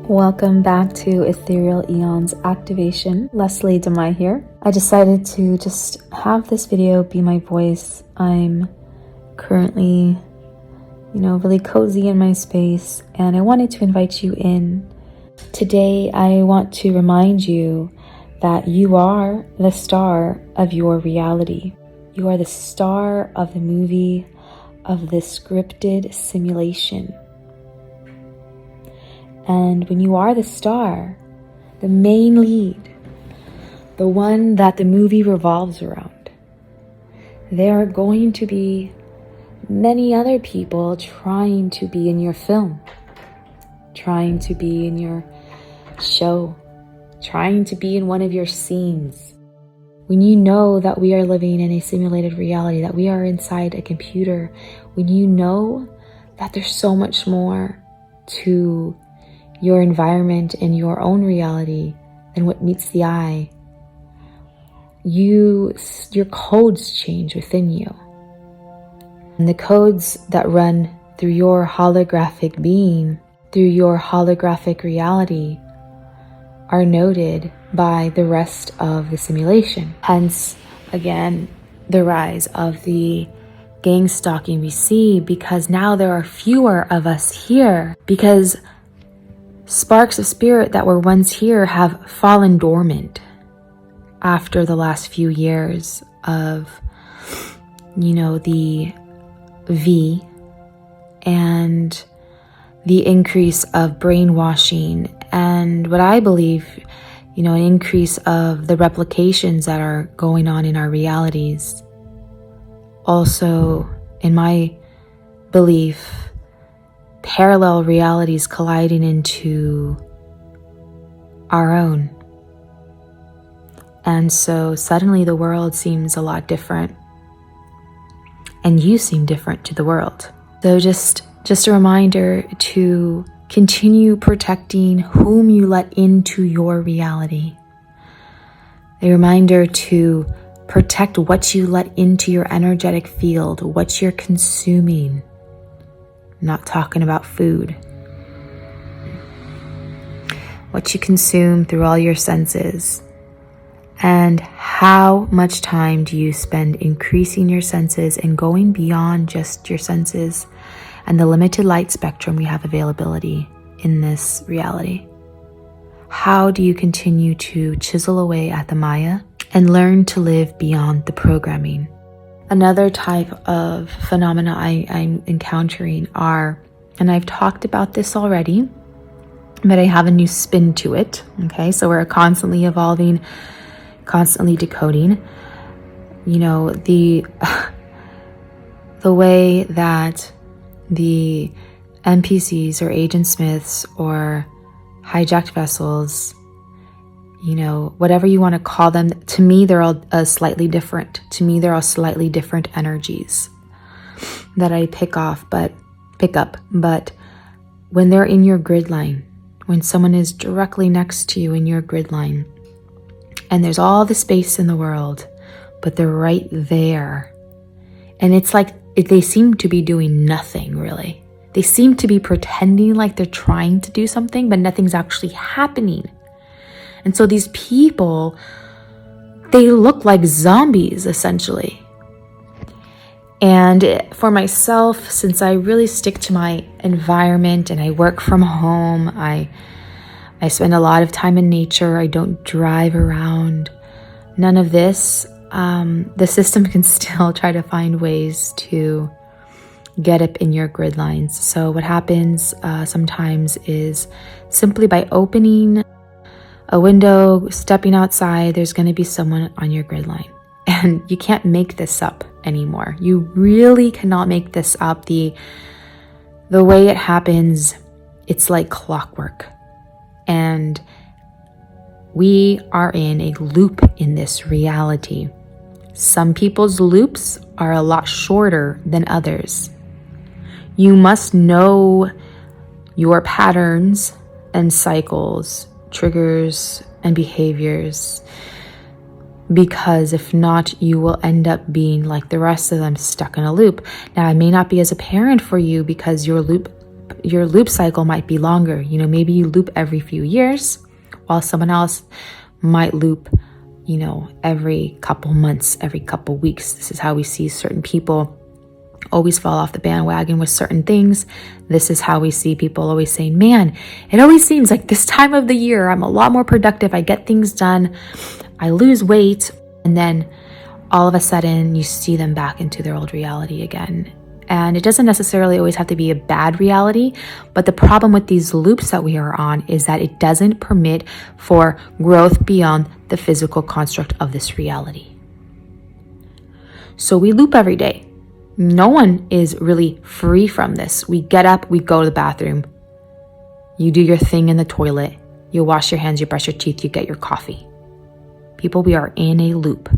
Welcome back to Ethereal Aeons Activation. Lesly Damai here. I decided to just have this video be my voice. I'm currently, really cozy in my space, and I wanted to invite you in. Today, I want to remind you that you are the star of your reality. You are the star of the movie, of the scripted simulation. And when you are the star, the main lead, the one that the movie revolves around, there are going to be many other people trying to be in your film, trying to be in your show, trying to be in one of your scenes. When you know that we are living in a simulated reality, that we are inside a computer, when you know that there's so much more to your environment and your own reality than what meets the eye, your codes change within you. And the codes that run through your holographic being, through your holographic reality, are noted by the rest of the simulation. Hence, again, the rise of the gang stalking we see, because now there are fewer of us here, because sparks of spirit that were once here have fallen dormant after the last few years of, the V and the increase of brainwashing and what I believe, an increase of the replications that are going on in our realities. Also, in my belief, parallel realities colliding into our own. And so suddenly the world seems a lot different, and you seem different to the world. So just a reminder to continue protecting whom you let into your reality. A reminder to protect what you let into your energetic field, what you're consuming. Not talking about food. What you consume through all your senses. And how much time do you spend increasing your senses and going beyond just your senses and the limited light spectrum we have availability in this reality? How do you continue to chisel away at the Maya and learn to live beyond the programming? Another type of phenomena I'm encountering are, and I've talked about this already, but I have a new spin to it. Okay, so we're constantly evolving, constantly decoding. The way that the NPCs or Agent Smiths or hijacked vessels, whatever you want to call them, to me, they're all slightly different. To me, they're all slightly different energies that I pick up. But when they're in your grid line, when someone is directly next to you in your grid line, and there's all the space in the world, but they're right there. And it's like they seem to be doing nothing, really. They seem to be pretending like they're trying to do something, but nothing's actually happening. And so these people, they look like zombies, essentially. And for myself, since I really stick to my environment and I work from home, I spend a lot of time in nature, I don't drive around, none of this, the system can still try to find ways to get up in your grid lines. So what happens sometimes is simply by opening a window, stepping outside, there's going to be someone on your grid line. And you can't make this up anymore. You really cannot make this up. The way it happens, it's like clockwork. And we are in a loop in this reality. Some people's loops are a lot shorter than others. You must know your patterns and cycles, triggers and behaviors, because if not, you will end up being like the rest of them, stuck in a loop. Now, it may not be as apparent for you because your loop your loop cycle might be longer. You know, maybe you loop every few years, while someone else might loop, you know, every couple months, every couple weeks. This is how we see certain people always fall off the bandwagon with certain things. This is how we see people always saying, man, it always seems like this time of the year, I'm a lot more productive. I get things done. I lose weight. And then all of a sudden you see them back into their old reality again. And it doesn't necessarily always have to be a bad reality, but the problem with these loops that we are on is that it doesn't permit for growth beyond the physical construct of this reality. So we loop every day. No one is really free from this. We get up, we go to the bathroom. You do your thing in the toilet. You wash your hands, you brush your teeth, you get your coffee. People, we are in a loop.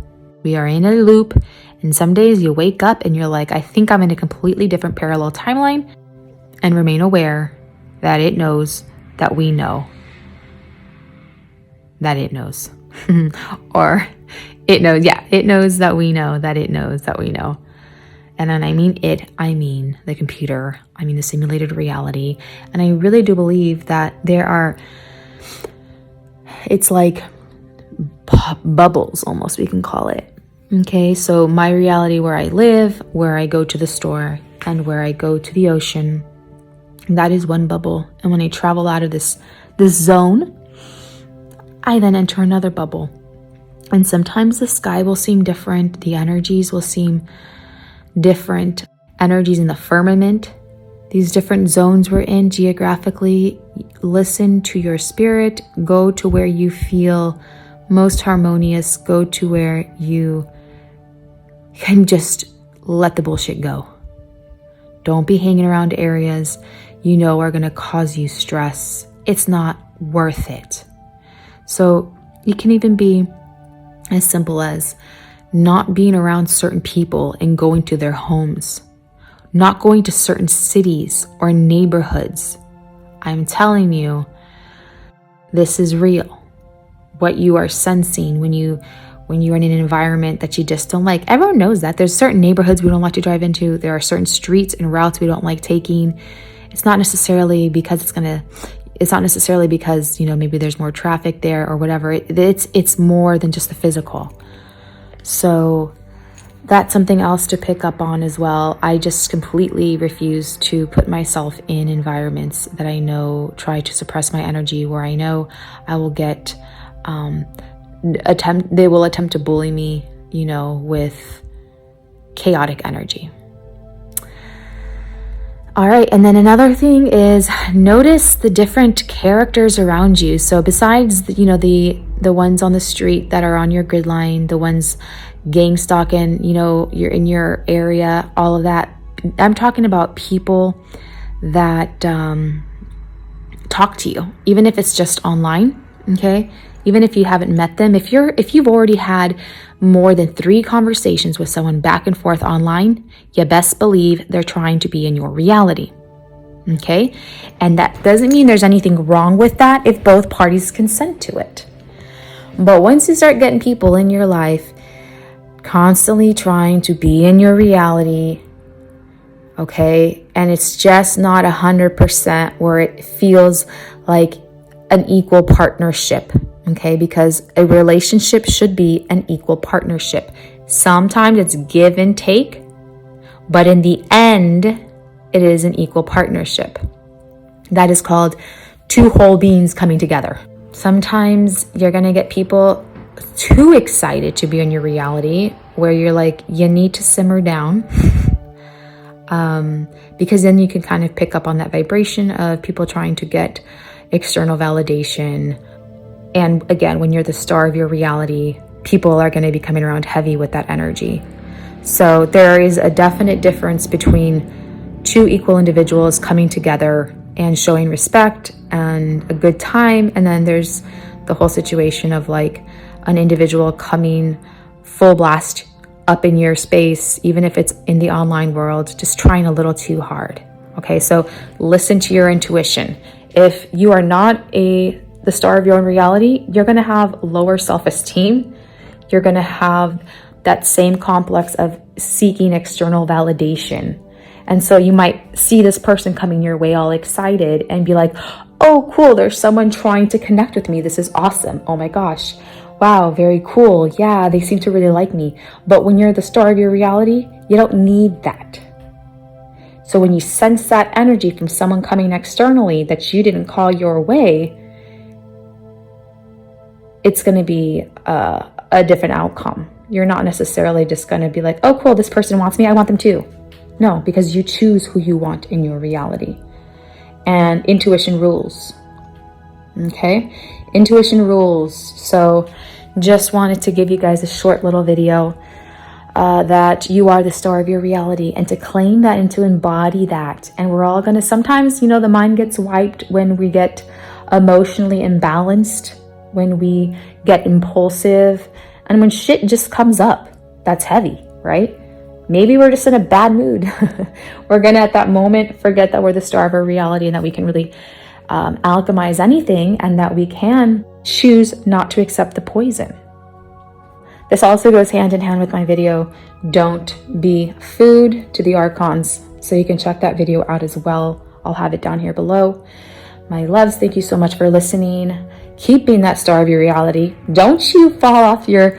We are in a loop. And some days you wake up and you're like, I think I'm in a completely different parallel timeline, and remain aware that it knows that we know that it knows. Or it knows, it knows that we know that it knows that we know. And when I mean it, I mean the computer, I mean the simulated reality. And I really do believe that it's like bubbles almost, we can call it. Okay, so my reality where I live, where I go to the store, and where I go to the ocean, that is one bubble. And when I travel out of this zone, I then enter another bubble. And sometimes the sky will seem different, the energies will seem different, energies in the firmament, these different zones we're in geographically. Listen to your spirit, go to where you feel most harmonious, go to where you can just let the bullshit go. Don't be hanging around areas you know are going to cause you stress. It's not worth it. So it can even be as simple as not being around certain people and going to their homes, not going to certain cities or neighborhoods. I'm telling you, this is real. What you are sensing when you're in an environment that you just don't like. Everyone knows that. There's certain neighborhoods we don't like to drive into. There are certain streets and routes we don't like taking. It's not necessarily because you know, maybe there's more traffic there or whatever. It's more than just the physical. So that's something else to pick up on as well. I just completely refuse to put myself in environments that I know try to suppress my energy, where I know I will get they will attempt to bully me, you know, with chaotic energy. All right, and then another thing is notice the different characters around you. So besides, the ones on the street that are on your grid line, the ones gang stalking, you're in your area, all of that. I'm talking about people that talk to you, even if it's just online, okay? Even if you haven't met them, if you've already had more than 3 conversations with someone back and forth online, you best believe they're trying to be in your reality. Okay? And that doesn't mean there's anything wrong with that if both parties consent to it. But once you start getting people in your life constantly trying to be in your reality, okay, and it's just not 100% where it feels like an equal partnership. Okay, because a relationship should be an equal partnership. Sometimes it's give and take, but in the end, it is an equal partnership. That is called 2 whole beings coming together. Sometimes you're going to get people too excited to be in your reality, where you're like, you need to simmer down. Because then you can kind of pick up on that vibration of people trying to get external validation. And again, when you're the star of your reality, people are going to be coming around heavy with that energy. So there is a definite difference between 2 equal individuals coming together and showing respect and a good time. And then there's the whole situation of like an individual coming full blast up in your space, even if it's in the online world, just trying a little too hard. Okay, so listen to your intuition. If you are not the star of your own reality, you're going to have lower self-esteem. You're going to have that same complex of seeking external validation. And so you might see this person coming your way all excited and be like, oh, cool, there's someone trying to connect with me. This is awesome. Oh my gosh. Wow, very cool. Yeah, they seem to really like me. But when you're the star of your reality, you don't need that. So when you sense that energy from someone coming externally that you didn't call your way, it's going to be a different outcome. You're not necessarily just going to be like, oh, cool, this person wants me, I want them too. No, because you choose who you want in your reality. And intuition rules. Okay? Intuition rules. So just wanted to give you guys a short little video that you are the star of your reality, and to claim that and to embody that. And we're all going to, sometimes, the mind gets wiped when we get emotionally imbalanced, when we get impulsive, and when shit just comes up that's heavy, right? Maybe we're just in a bad mood. We're going to, at that moment, forget that we're the star of our reality and that we can really alchemize anything, and that we can choose not to accept the poison. This also goes hand in hand with my video, Don't Be Food to the Archons. So you can check that video out as well. I'll have it down here below. My loves, thank you so much for listening. Keep being that star of your reality. Don't you fall off your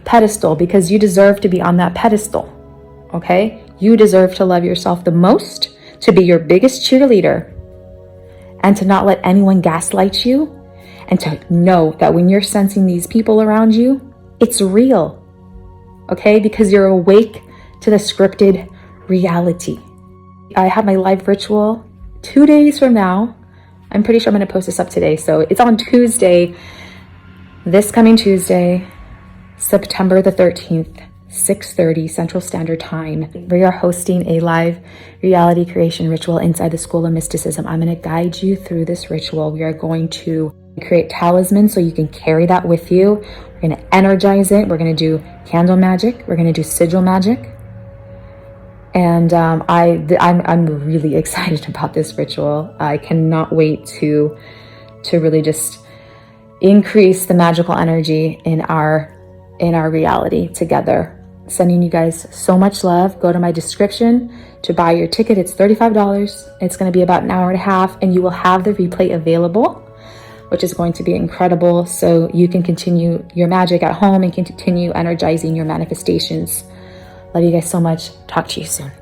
pedestal, because you deserve to be on that pedestal. Okay? You deserve to love yourself the most, to be your biggest cheerleader, and to not let anyone gaslight you, and to know that when you're sensing these people around you, it's real. Okay? Because you're awake to the scripted reality. I have my live ritual 2 days from now. I'm pretty sure I'm going to post this up today. So it's on Tuesday, this coming Tuesday, September the 13th, 6:30 Central Standard Time. We are hosting a live reality creation ritual inside the School of Mysticism. I'm going to guide you through this ritual. We are going to create talismans so you can carry that with you. We're going to energize it. We're going to do candle magic. We're going to do sigil magic. And I'm really excited about this ritual. I cannot wait to really just increase the magical energy in our reality together. Sending you guys so much love. Go to my description to buy your ticket. It's $35. It's going to be about an hour and a half, and you will have the replay available, which is going to be incredible. So you can continue your magic at home and continue energizing your manifestations. Love you guys so much. Talk to you soon.